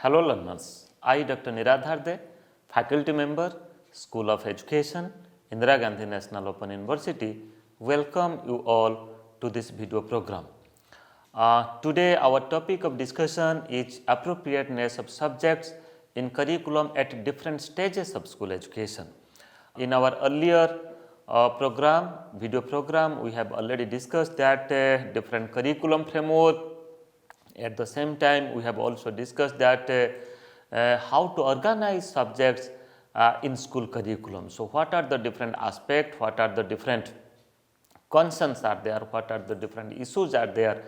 Hello learners, I Dr. Niradhar, faculty member, School of Education, Indira Gandhi National Open University, welcome you all to this video program. Today our topic of discussion is appropriateness of subjects in curriculum at different stages of school education. In our earlier video program, we have already discussed that different curriculum framework. At the same time, we have also discussed that how to organize subjects in school curriculum. So, what are the different aspects, what are the different concerns are there, what are the different issues are there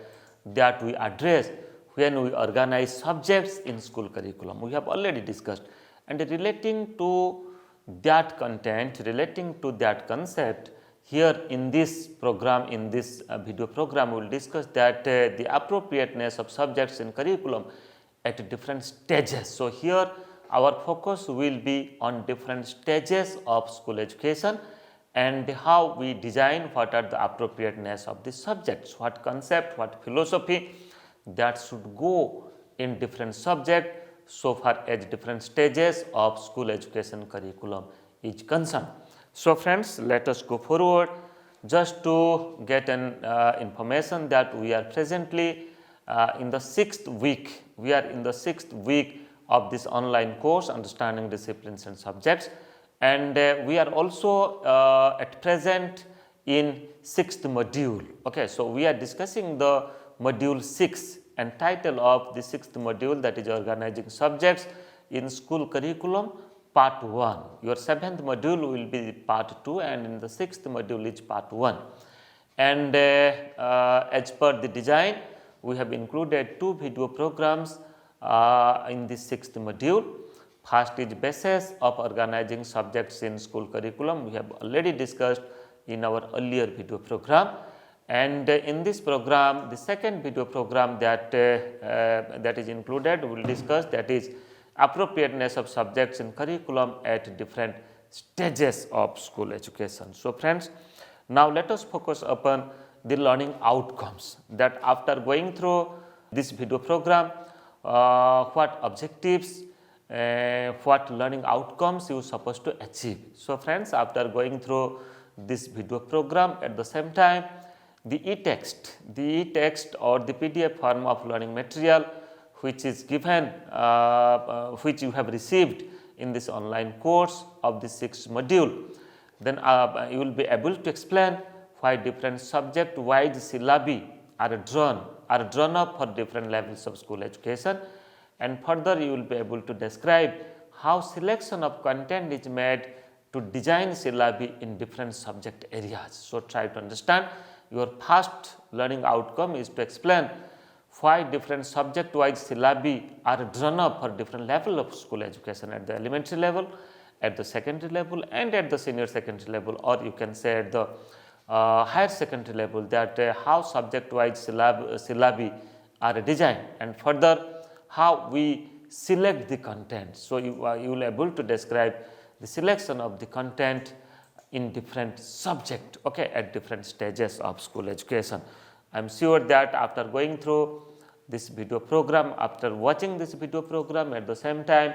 that we address when we organize subjects in school curriculum. We have already discussed, and relating to that content, relating to that concept, here in this program, in this video program, we will discuss that the appropriateness of subjects in curriculum at different stages. So, here our focus will be on different stages of school education and how we design what are the appropriateness of the subjects, what concept, what philosophy that should go in different subject so far as different stages of school education curriculum is concerned. So, friends, let us go forward just to get an information that we are presently in the 6th week. We are in the 6th week of this online course, Understanding Disciplines and Subjects, and we are also at present in 6th module. Okay, so we are discussing the module 6, and title of the 6th module, that is Organizing Subjects in School Curriculum part 1. Your 7th module will be part 2, and in the 6th module is part 1. And as per the design, we have included 2 video programs in the 6th module. First is basis of organizing subjects in school curriculum. We have already discussed in our earlier video program, and in this program, the second video program that that is included, we will discuss, that is appropriateness of subjects in curriculum at different stages of school education. So, friends, now let us focus upon the learning outcomes, that after going through this video program, what objectives, what learning outcomes you are supposed to achieve. So, friends, after going through this video program, at the same time the e-text or the PDF form of learning material which is given, which you have received in this online course of the 6th module, then you will be able to explain why different subject wise syllabi are drawn up for different levels of school education, and further you will be able to describe how selection of content is made to design syllabi in different subject areas. So, try to understand. Your first learning outcome is to explain why different subject wise syllabi are drawn up for different level of school education, at the elementary level, at the secondary level, and at the senior secondary level, or you can say at the higher secondary level, that how subject wise syllabi are designed, and further how we select the content. So, you will be able to describe the selection of the content in different subject, okay, at different stages of school education. I am sure that after going through this video program, after watching this video program, at the same time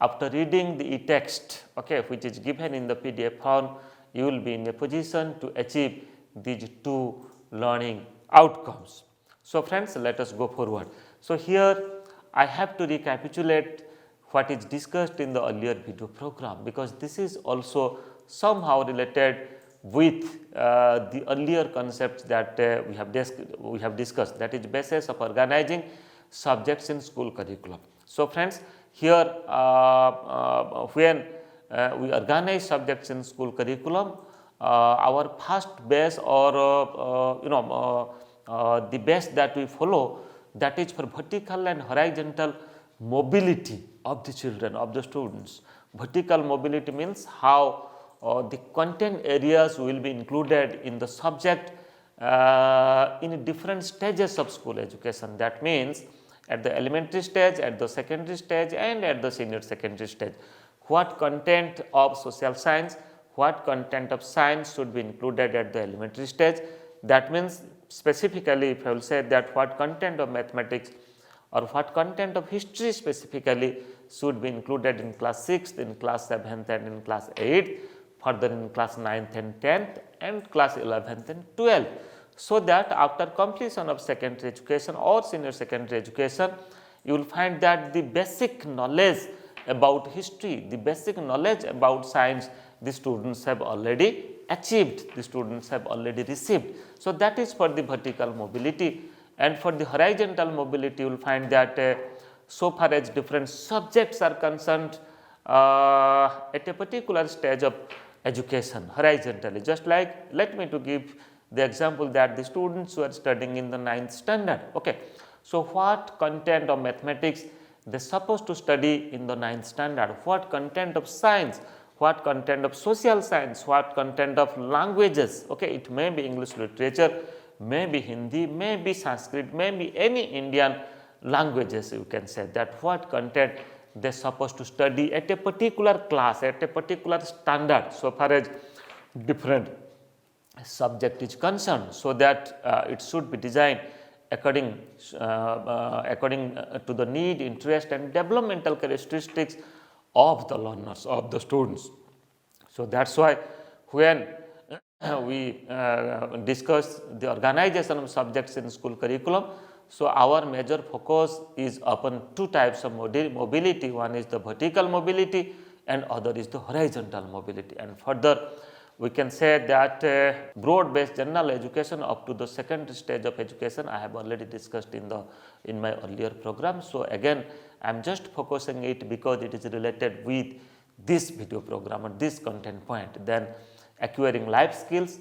after reading the e-text, okay, which is given in the PDF form, you will be in a position to achieve these 2 learning outcomes. So, friends, let us go forward. So, here I have to recapitulate what is discussed in the earlier video program, because this is also somehow related with the earlier concepts that we have discussed, that is basis of organizing subjects in school curriculum. So, friends, here when we organize subjects in school curriculum, our first base, or the base that we follow, that is for vertical and horizontal mobility of the children, of the students. Vertical mobility means how the content areas will be included in the subject in different stages of school education. That means at the elementary stage, at the secondary stage, and at the senior secondary stage. What content of social science, what content of science should be included at the elementary stage. That means specifically, if I will say that what content of mathematics or what content of history specifically should be included in class 6th, in class 7th and in class 8th, further in class 9th and 10th and class 11th and 12th. So that after completion of secondary education or senior secondary education, you will find that the basic knowledge about history, the basic knowledge about science, the students have already achieved, the students have already received. So that is for the vertical mobility. And for the horizontal mobility, you will find that so far as different subjects are concerned at a particular stage of education horizontally, just like let me to give the example that the students who are studying in the 9th standard. Okay. So, what content of mathematics they are supposed to study in the 9th standard, what content of science, what content of social science, what content of languages. Okay. It may be English literature, may be Hindi, may be Sanskrit, may be any Indian languages, you can say that what content they are supposed to study at a particular class, at a particular standard, so far as different subject is concerned, so that it should be designed according to the need, interest and developmental characteristics of the learners, of the students. So that is why when we discuss the organization of subjects in school curriculum, so our major focus is upon two types of mobility. One is the vertical mobility and other is the horizontal mobility. And further we can say that broad based general education up to the second stage of education I have already discussed in my earlier program. So again I am just focusing it because it is related with this video program or this content point. Then acquiring life skills,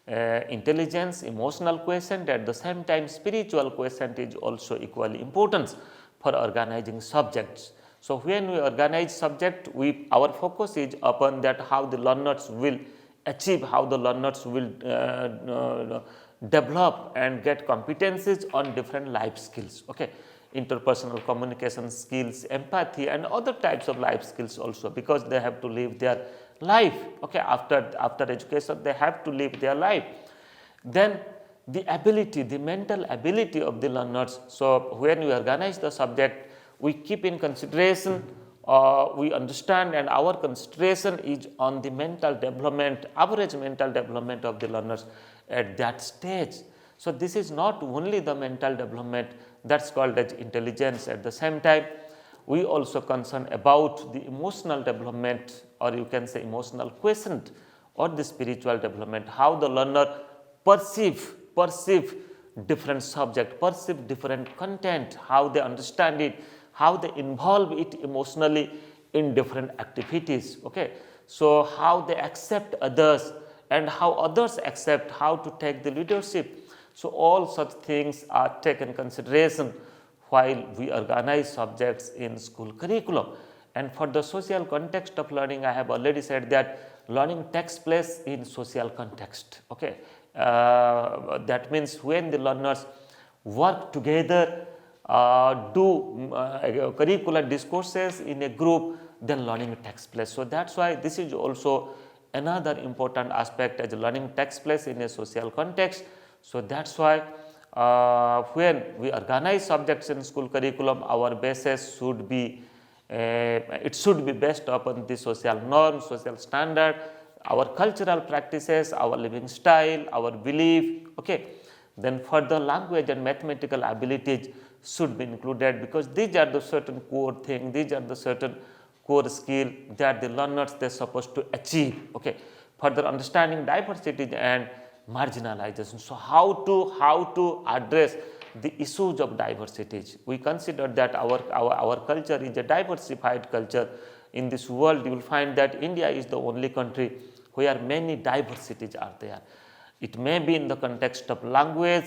intelligence, emotional quotient, at the same time spiritual quotient is also equally important for organizing subjects. So when we organize subject, our focus is upon that how the learners will achieve, how the learners will develop and get competencies on different life skills. Okay. Interpersonal communication skills, empathy and other types of life skills also, because they have to live their life. Okay. After education they have to live their life. Then the ability, the mental ability of the learners. So when we organize the subject, we keep in consideration, we understand, and our consideration is on the mental development, average mental development of the learners at that stage. So this is not only the mental development, that is called as intelligence. At the same time we also concern about the emotional development, or you can say emotional quotient, or the spiritual development, how the learner perceive different subject, perceive different content, how they understand it, how they involve it emotionally in different activities. Okay. So how they accept others and how others accept, how to take the leadership. So all such things are taken consideration while we organize subjects in school curriculum. And for the social context of learning, I have already said that learning takes place in social context. Okay. That means when the learners work together, do curricular discourses in a group, then learning takes place. So that is why this is also another important aspect, as learning takes place in a social context. So that is why when we organize subjects in school curriculum, our basis should be it should be based upon the social norms, social standard, our cultural practices, our living style, our belief. Okay. Then further language and mathematical abilities should be included, because these are the certain core things, these are the certain core skill that the learners they are supposed to achieve. Okay. Further understanding diversity and marginalization. So how to address the issues of diversity. We consider that our culture is a diversified culture. In this world you will find that India is the only country where many diversities are there. It may be in the context of language,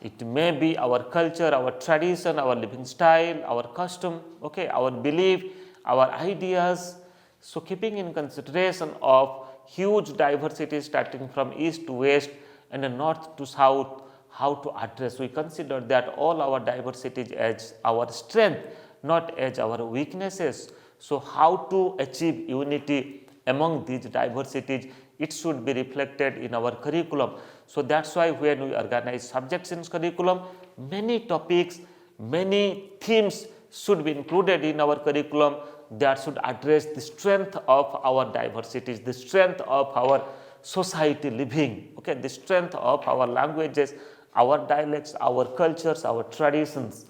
it may be our culture, our tradition, our living style, our custom, okay, our belief, our ideas. So keeping in consideration of huge diversity starting from east to west and north to south, how to address, we consider that all our diversities as our strength, not as our weaknesses. So how to achieve unity among these diversities, it should be reflected in our curriculum. So that is why when we organize subjects in curriculum, many topics many themes should be included in our curriculum that should address the strength of our diversities, the strength of our society living, okay, the strength of our languages, our dialects, our cultures, our traditions.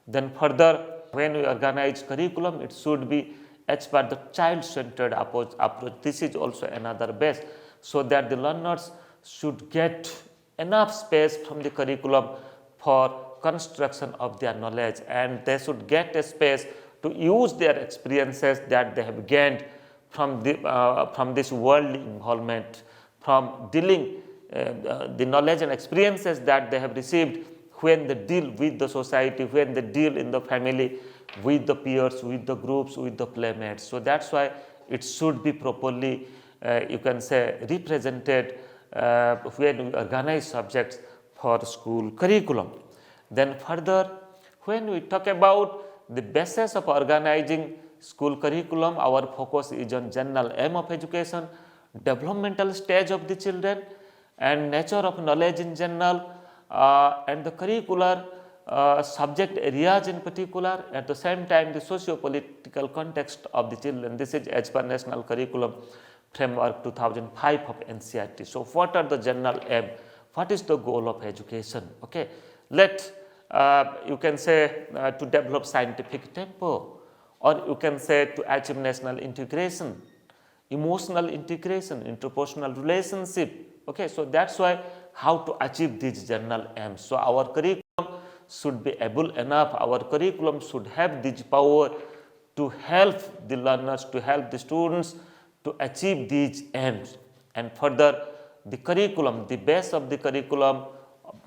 Then further, when we organize curriculum, it should be as per the child-centered approach. This is also another base, so that the learners should get enough space from the curriculum for construction of their knowledge, and they should get a space to use their experiences that they have gained from this worldly involvement, from dealing the knowledge and experiences that they have received when they deal with the society, when they deal in the family, with the peers, with the groups, with the playmates. So that's why it should be properly, you can say, represented when we organize subjects for school curriculum. Then further, when we talk about the basis of organizing school curriculum, our focus is on general aim of education, developmental stage of the children, and nature of knowledge in general, and the curricular subject areas in particular, at the same time the socio-political context of the children. This is as per National Curriculum Framework 2005 of NCERT. So what are the general aim? What is the goal of education? Okay, you can say to develop scientific tempo, or you can say to achieve national integration, emotional integration, interpersonal relationship. Okay, so that's why how to achieve these general aims. So our curriculum should be able enough, our curriculum should have this power to help the learners, to help the students to achieve these aims. And further, the curriculum, the base of the curriculum,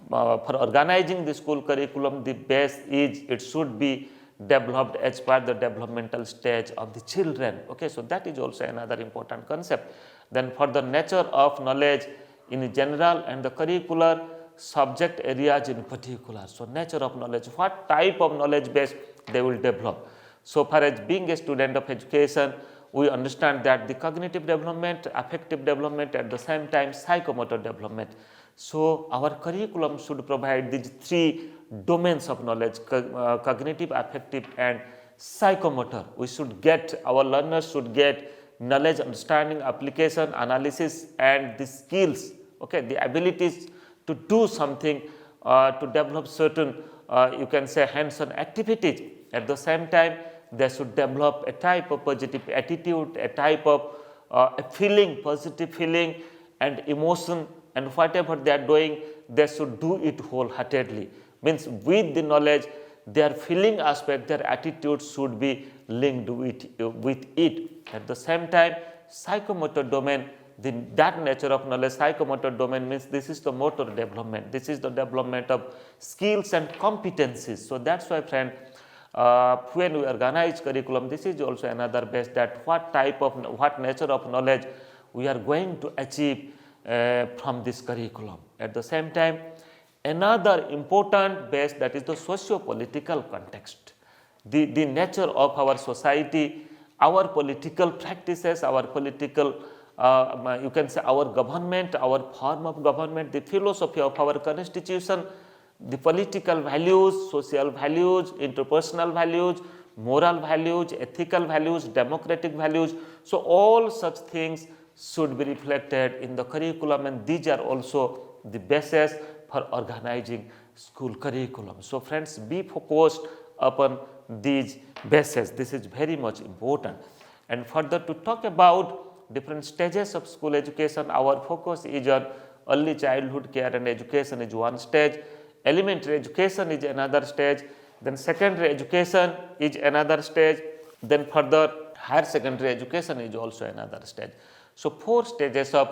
for organizing the school curriculum, the base is it should be developed as per the developmental stage of the children. Okay, so that is also another important concept. Then for the nature of knowledge in general and the curricular subject areas in particular. So nature of knowledge, what type of knowledge base they will develop. So far as being a student of education, we understand that the cognitive development, affective development, at the same time psychomotor development. So our curriculum should provide these three domains of knowledge, cognitive, affective and psychomotor. We should get, our learners should get knowledge, understanding, application, analysis and the skills, okay, the abilities to do something, to develop certain, you can say, hands-on activities. At the same time, they should develop a type of positive attitude, a type of a feeling, positive feeling and emotion, and whatever they are doing, they should do it wholeheartedly. Means with the knowledge, their feeling aspect, their attitude should be linked with it. At the same time, psychomotor domain, that nature of knowledge, psychomotor domain means this is the motor development, this is the development of skills and competencies. So that's why, friend, when we organize curriculum, this is also another base, that what nature of knowledge we are going to achieve from this curriculum. At the same time, another important base, that is the socio-political context, the nature of our society, our political practices, our political, you can say, our government, our form of government, the philosophy of our constitution, the political values, social values, interpersonal values, moral values, ethical values, democratic values. So all such things should be reflected in the curriculum, and these are also the basis for organizing school curriculum. So friends, be focused upon these bases. This is very much important. And further, to talk about different stages of school education, our focus is on early childhood care and education is one stage, elementary education is another stage, then secondary education is another stage, then further higher secondary education is also another stage. So 4 stages of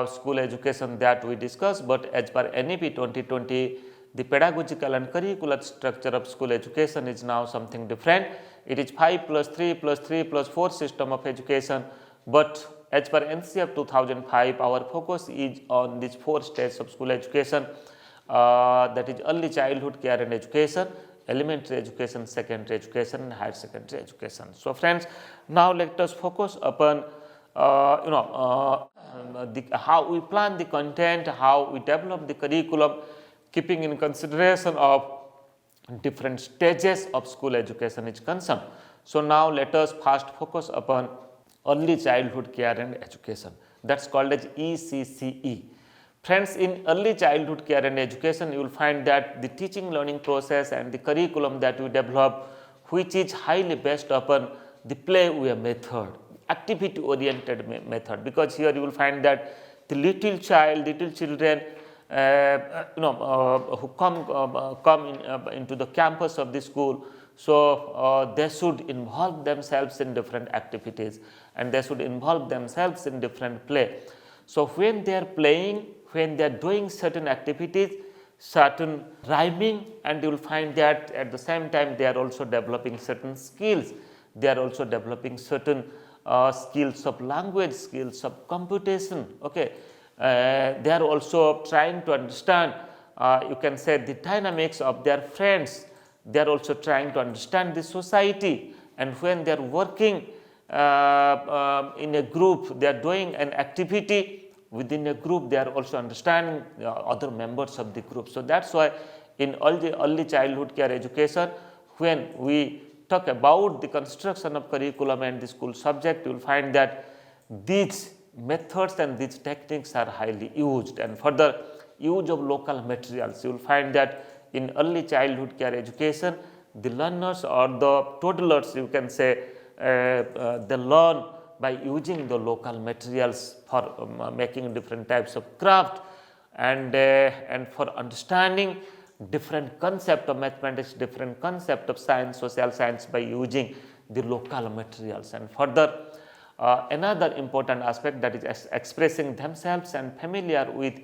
school education that we discussed, but as per NEP 2020, the pedagogical and curricular structure of school education is now something different. It is 5 plus 3 plus 3 plus 4 system of education, but as per NCERT 2005, our focus is on these 4 stages of school education, that is early childhood care and education, elementary education, secondary education and higher secondary education. So friends, now let us focus upon how we plan the content, how we develop the curriculum, keeping in consideration of different stages of school education is concerned. So, now let us first focus upon early childhood care and education, that is called as ECCE. Friends, in early childhood care and education, you will find that the teaching learning process and the curriculum that we develop, which is highly based upon the play way method, activity oriented method, because here you will find that the little children who come into the campus of the school, so they should involve themselves in different activities and they should involve themselves in different play. So, when they are playing, when they are doing certain activities, certain rhyming, and you will find that at the same time they are also developing certain skills, they are also developing certain skills of language, skills of computation. Okay. They are also trying to understand, you can say, the dynamics of their friends, they are also trying to understand the society, and when they are working in a group, they are doing an activity within a group, they are also understanding other members of the group. So, that is why in early childhood care education, when we talk about the construction of curriculum and the school subject, you will find that these methods and these techniques are highly used. And further, use of local materials, you will find that in early childhood care education, the learners or the toddlers, you can say, they learn by using the local materials for making different types of craft and for understanding different concept of mathematics, different concept of science, social science, by using the local materials. And further, another important aspect, that is expressing themselves and familiar with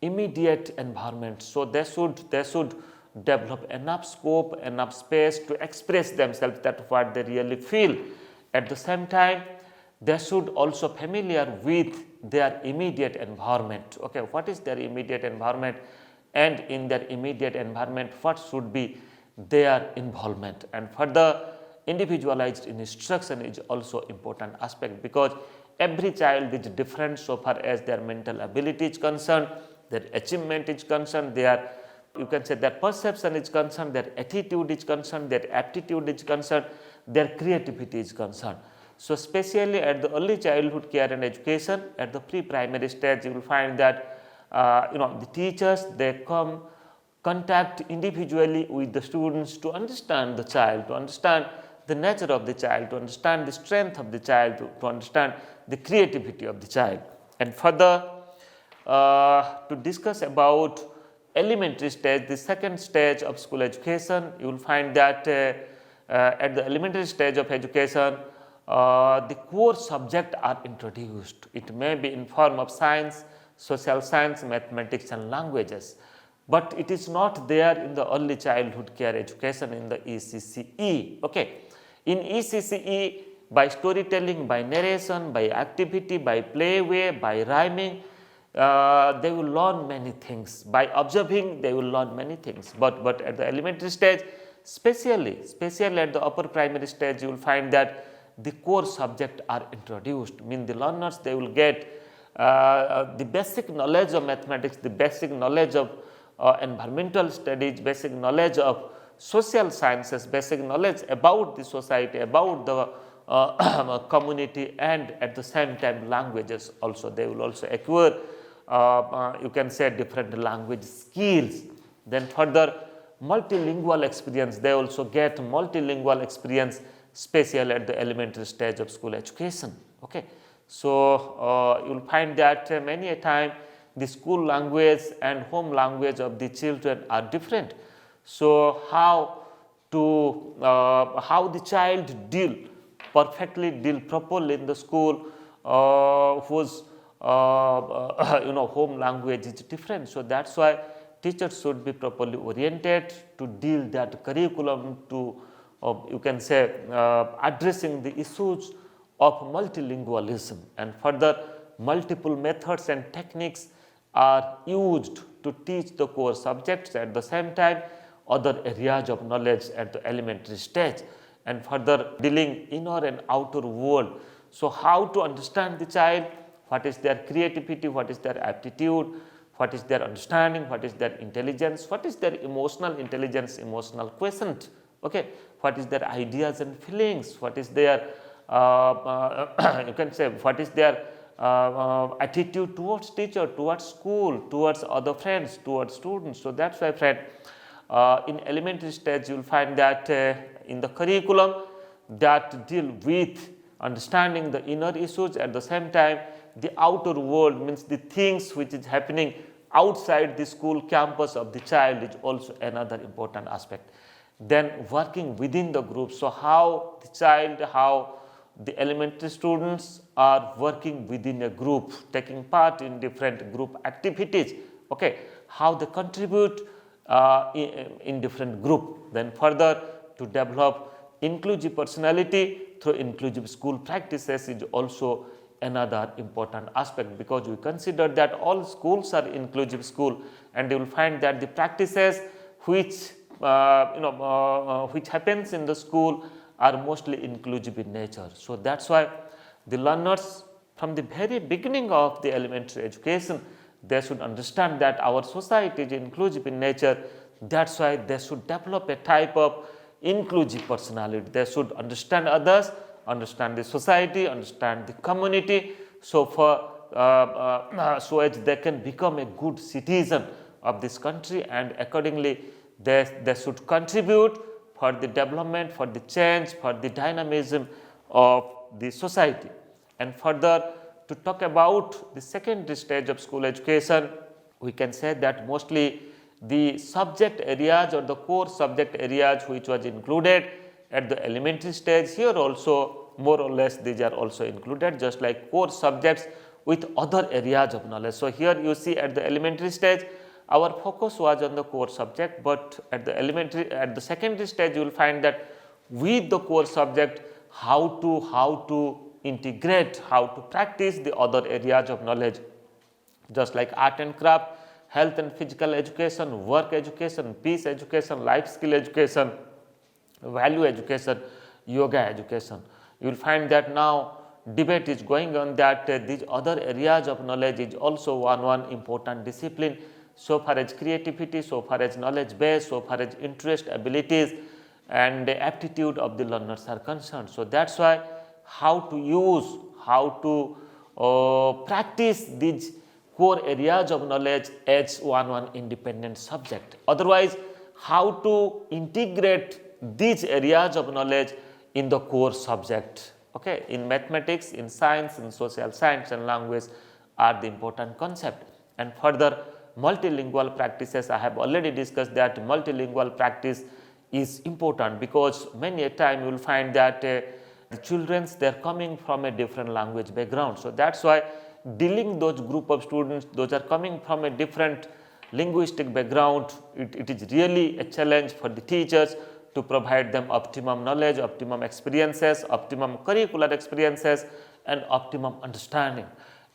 immediate environment. So, they should develop enough scope, enough space to express themselves, that what they really feel. At the same time, they should also familiar with their immediate environment. Okay, what is their immediate environment, and in their immediate environment what should be their involvement. And further, individualized instruction is also important aspect, because every child is different so far as their mental ability is concerned, their achievement is concerned, their, you can say, their perception is concerned, their attitude is concerned, their aptitude is concerned, their creativity is concerned. So, especially at the early childhood care and education, at the pre-primary stage, you will find that the teachers, they contact individually with the students to understand the child, to understand the nature of the child, to understand the strength of the child, to understand the creativity of the child. And further, to discuss about elementary stage, the second stage of school education, you will find that at the elementary stage of education, the core subject are introduced. It may be in form of science, social science, mathematics and languages, but it is not there in the early childhood care education in the ECCE. Okay. In ECCE, by storytelling, by narration, by activity, by play way, by rhyming, they will learn many things. By observing, they will learn many things. But at the elementary stage, especially at the upper primary stage, you will find that the core subject are introduced, mean the learners, they will get the basic knowledge of mathematics, the basic knowledge of environmental studies, basic knowledge of social sciences, basic knowledge about the society, about the community, and at the same time languages also. They will also acquire you can say different language skills. Then further, multilingual experience, they also get multilingual experience, especially at the elementary stage of school education. Okay. So, you will find that many a time the school language and home language of the children are different. So, how the child perfectly deal properly in the school whose home language is different. So, that is why teachers should be properly oriented to deal that curriculum to you can say addressing the issues of multilingualism. And further, multiple methods and techniques are used to teach the core subjects, at the same time other areas of knowledge at the elementary stage, and further dealing inner and outer world. So, how to understand the child, what is their creativity, what is their aptitude, what is their understanding, what is their intelligence, what is their emotional intelligence, emotional quotient, okay, what is their ideas and feelings, what is their you can say what is their attitude towards teacher, towards school, towards other friends, towards students. So that's why friend, in elementary stage you will find that in the curriculum that deal with understanding the inner issues, at the same time the outer world, means the things which is happening outside the school campus of the child, is also another important aspect. Then working within the group, so how the child, how the elementary students are working within a group, taking part in different group activities, okay, how they contribute in different group. Then further to develop inclusive personality through inclusive school practices is also another important aspect, because we consider that all schools are inclusive school, and you will find that the practices which which happens in the school are mostly inclusive in nature. So that's why the learners from the very beginning of the elementary education, they should understand that our society is inclusive in nature. That's why they should develop a type of inclusive personality. They should understand others, understand the society, understand the community, so so as they can become a good citizen of this country, and accordingly they should contribute for the development, for the change, for the dynamism of the society. And further to talk about the secondary stage of school education, we can say that mostly the subject areas or the core subject areas which was included at the elementary stage, here also more or less these are also included, just like core subjects with other areas of knowledge. So here you see at the elementary stage our focus was on the core subject, but at the secondary stage you will find that with the core subject how to integrate, how to practice the other areas of knowledge, just like art and craft, health and physical education, work education, peace education, life skill education, value education, yoga education. You will find that now debate is going on that these other areas of knowledge is also one important discipline, so far as creativity, so far as knowledge base, so far as interest, abilities and aptitude of the learners are concerned. So that's why how to use, how to practice these core areas of knowledge as one independent subject. Otherwise, how to integrate these areas of knowledge in the core subject. Okay, in mathematics, in science, in social science and language are the important concept. And further multilingual practices, I have already discussed that multilingual practice is important, because many a time you will find that the children, they are coming from a different language background. So that's why dealing those group of students, those are coming from a different linguistic background, it is really a challenge for the teachers to provide them optimum knowledge, optimum experiences, optimum curricular experiences and optimum understanding.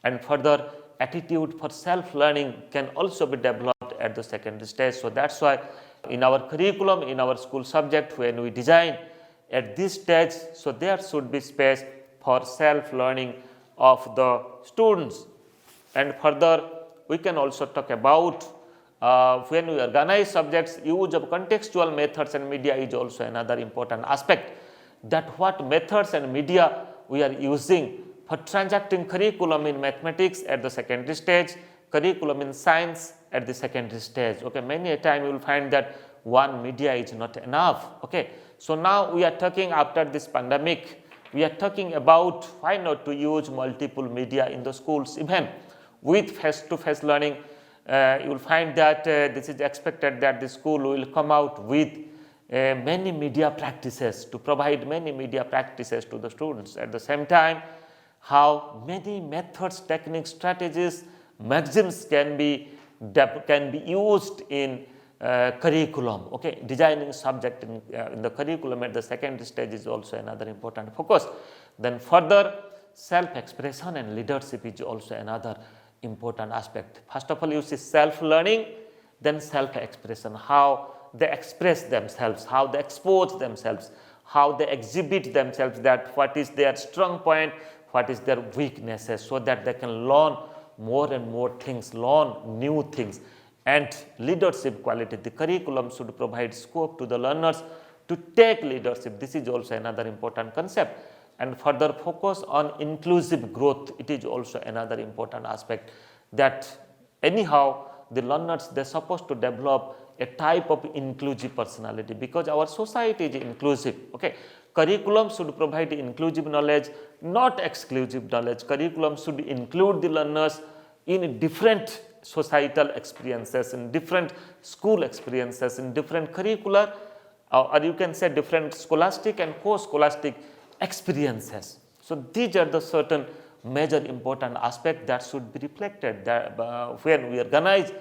And further attitude for self-learning can also be developed at the secondary stage. So that's why in our curriculum, in our school subject, when we design at this stage, so there should be space for self-learning of the students. And further we can also talk about when we organize subjects, use of contextual methods and media is also another important aspect, that what methods and media we are using for transacting curriculum in mathematics at the secondary stage, curriculum in science at the secondary stage. Okay, many a time you will find that one media is not enough. Okay, so now we are talking, after this pandemic, we are talking about why not to use multiple media in the schools. Even with face-to-face learning, you will find that this is expected that the school will come out with many media practices, to provide many media practices to the students. At the same time, how many methods, techniques, strategies, maxims can be used in curriculum. Okay, designing subject in the curriculum at the secondary stage is also another important focus. Then further self-expression and leadership is also another important aspect. First of all, you see self-learning, then self-expression, how they express themselves, how they expose themselves, how they exhibit themselves, that what is their strong point, what is their weaknesses, so that they can learn more and more things, learn new things. And leadership quality, the curriculum should provide scope to the learners to take leadership. This is also another important concept. And further focus on inclusive growth, it is also another important aspect, that anyhow the learners, they are supposed to develop a type of inclusive personality, because our society is inclusive. Okay, curriculum should provide inclusive knowledge, not exclusive knowledge. Curriculum should include the learners in different societal experiences, in different school experiences, in different curricular, or you can say different scholastic and co-scholastic experiences. So these are the certain major important aspects that should be reflected that, when we organize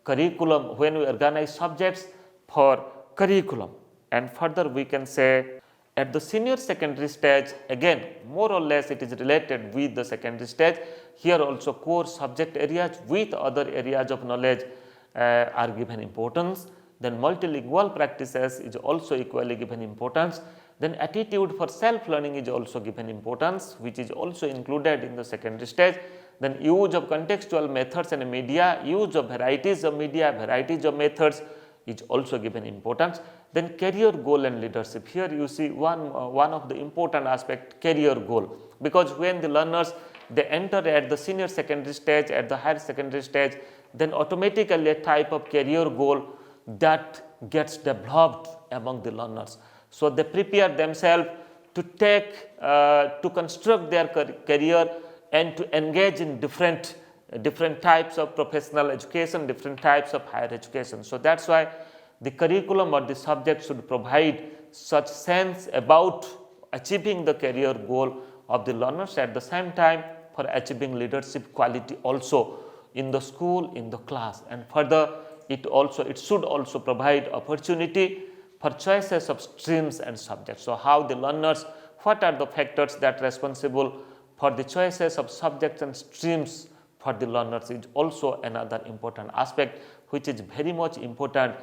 curriculum, when we organize subjects for curriculum. And further we can say at the senior secondary stage, again more or less it is related with the secondary stage. Here also core subject areas with other areas of knowledge are given importance. Then multilingual practices is also equally given importance. Then attitude for self-learning is also given importance, which is also included in the secondary stage. Then use of contextual methods and media, use of varieties of media, varieties of methods is also given importance. Then career goal and leadership. Here you see one of the important aspect, career goal, because when the learners, they enter at the senior secondary stage, at the higher secondary stage, then automatically a type of career goal that gets developed among the learners. So they prepare themselves to take, to construct their career and to engage in different types of professional education, different types of higher education. So that's why the curriculum or the subject should provide such sense about achieving the career goal of the learners, at the same time for achieving leadership quality also in the school, in the class. And further it should also provide opportunity for choices of streams and subjects. So how the learners, what are the factors that are responsible for the choices of subjects and streams for the learners is also another important aspect, which is very much important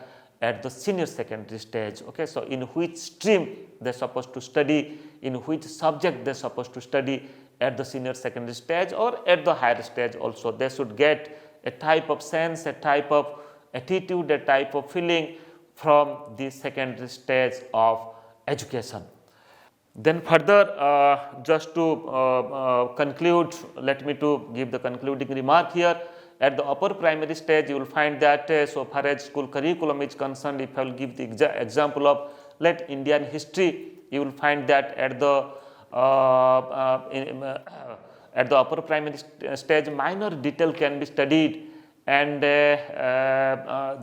at the senior secondary stage. Okay, so in which stream they are supposed to study, in which subject they are supposed to study at the senior secondary stage or at the higher stage also. They should get a type of sense, a type of attitude, a type of feeling from the secondary stage of education. Then further, just to conclude, let me to give the concluding remark here. At the upper primary stage, you will find that so far as school curriculum is concerned, if I will give the example of Indian history, you will find that at the upper primary stage, minor detail can be studied, and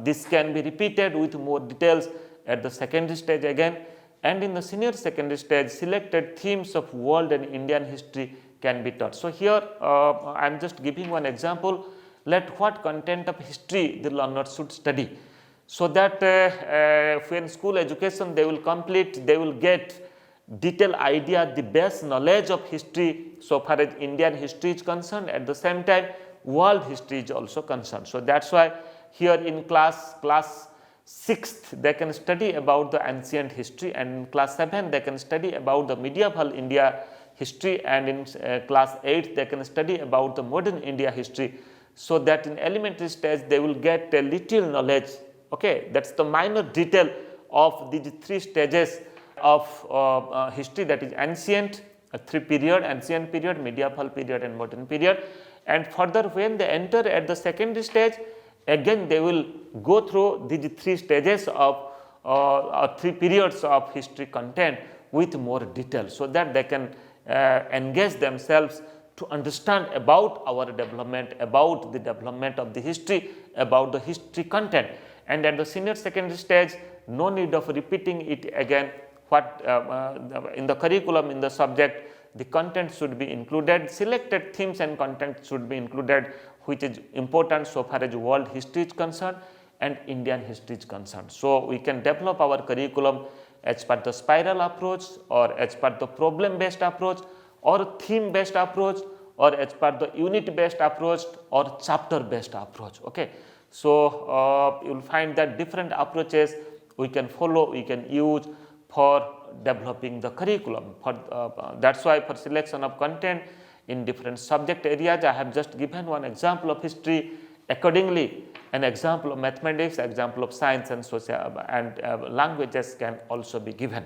this can be repeated with more details at the secondary stage again. And in the senior secondary stage, selected themes of world and Indian history can be taught. So here I am just giving one example. Let what content of history the learners should study, so that when school education they will complete, they will get detailed idea, the best knowledge of history so far as Indian history is concerned. At the same time, world history is also concerned. So that's why here in class 6th they can study about the ancient history, and in class 7 they can study about the medieval India history, and in class 8 they can study about the modern India history. So that in elementary stage they will get a little knowledge. Okay, that's the minor detail of these three stages of history, that is ancient, three period, ancient period, medieval period and modern period. And further when they enter at the secondary stage, again they will go through these three stages of three periods of history content with more detail, so that they can engage themselves to understand about our development, about the development of the history, about the history content. And at the senior secondary stage, no need of repeating it again. What in the curriculum, in the subject, the content should be included, selected themes and content should be included, which is important so far as world history is concerned and Indian history is concerned. So we can develop our curriculum as per the spiral approach, or as per the problem based approach, or theme based approach, or as per the unit based approach, or chapter based approach. Okay, so you will find that different approaches we can follow, we can use for developing the curriculum. For that's why for selection of content, in different subject areas. I have just given one example of history. Accordingly, an example of mathematics, example of science and social and languages can also be given.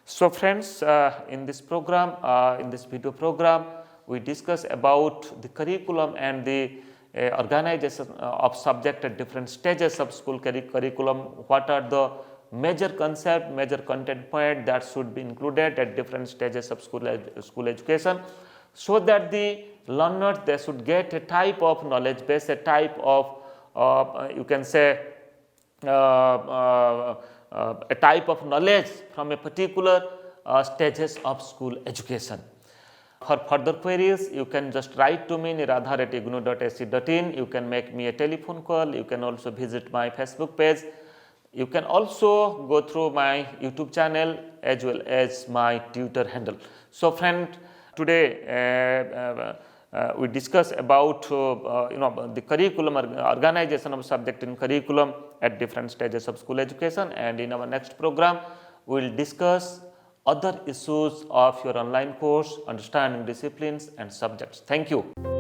So friends, in this program, in this video program, we discuss about the curriculum and the organization of subject at different stages of school curriculum. What are the major concept, major content point that should be included at different stages of school education, so that the learners, they should get a type of knowledge base, a type of you can say a type of knowledge from a particular stages of school education. For further queries, you can just write to me niradhar@ignou.ac.in. You can make me a telephone call. You can also visit my Facebook page. You can also go through my YouTube channel as well as my Twitter handle. So friend, today we discuss about the curriculum organization of subject in curriculum at different stages of school education, and in our next program we will discuss other issues of your online course, understanding disciplines and subjects. Thank you.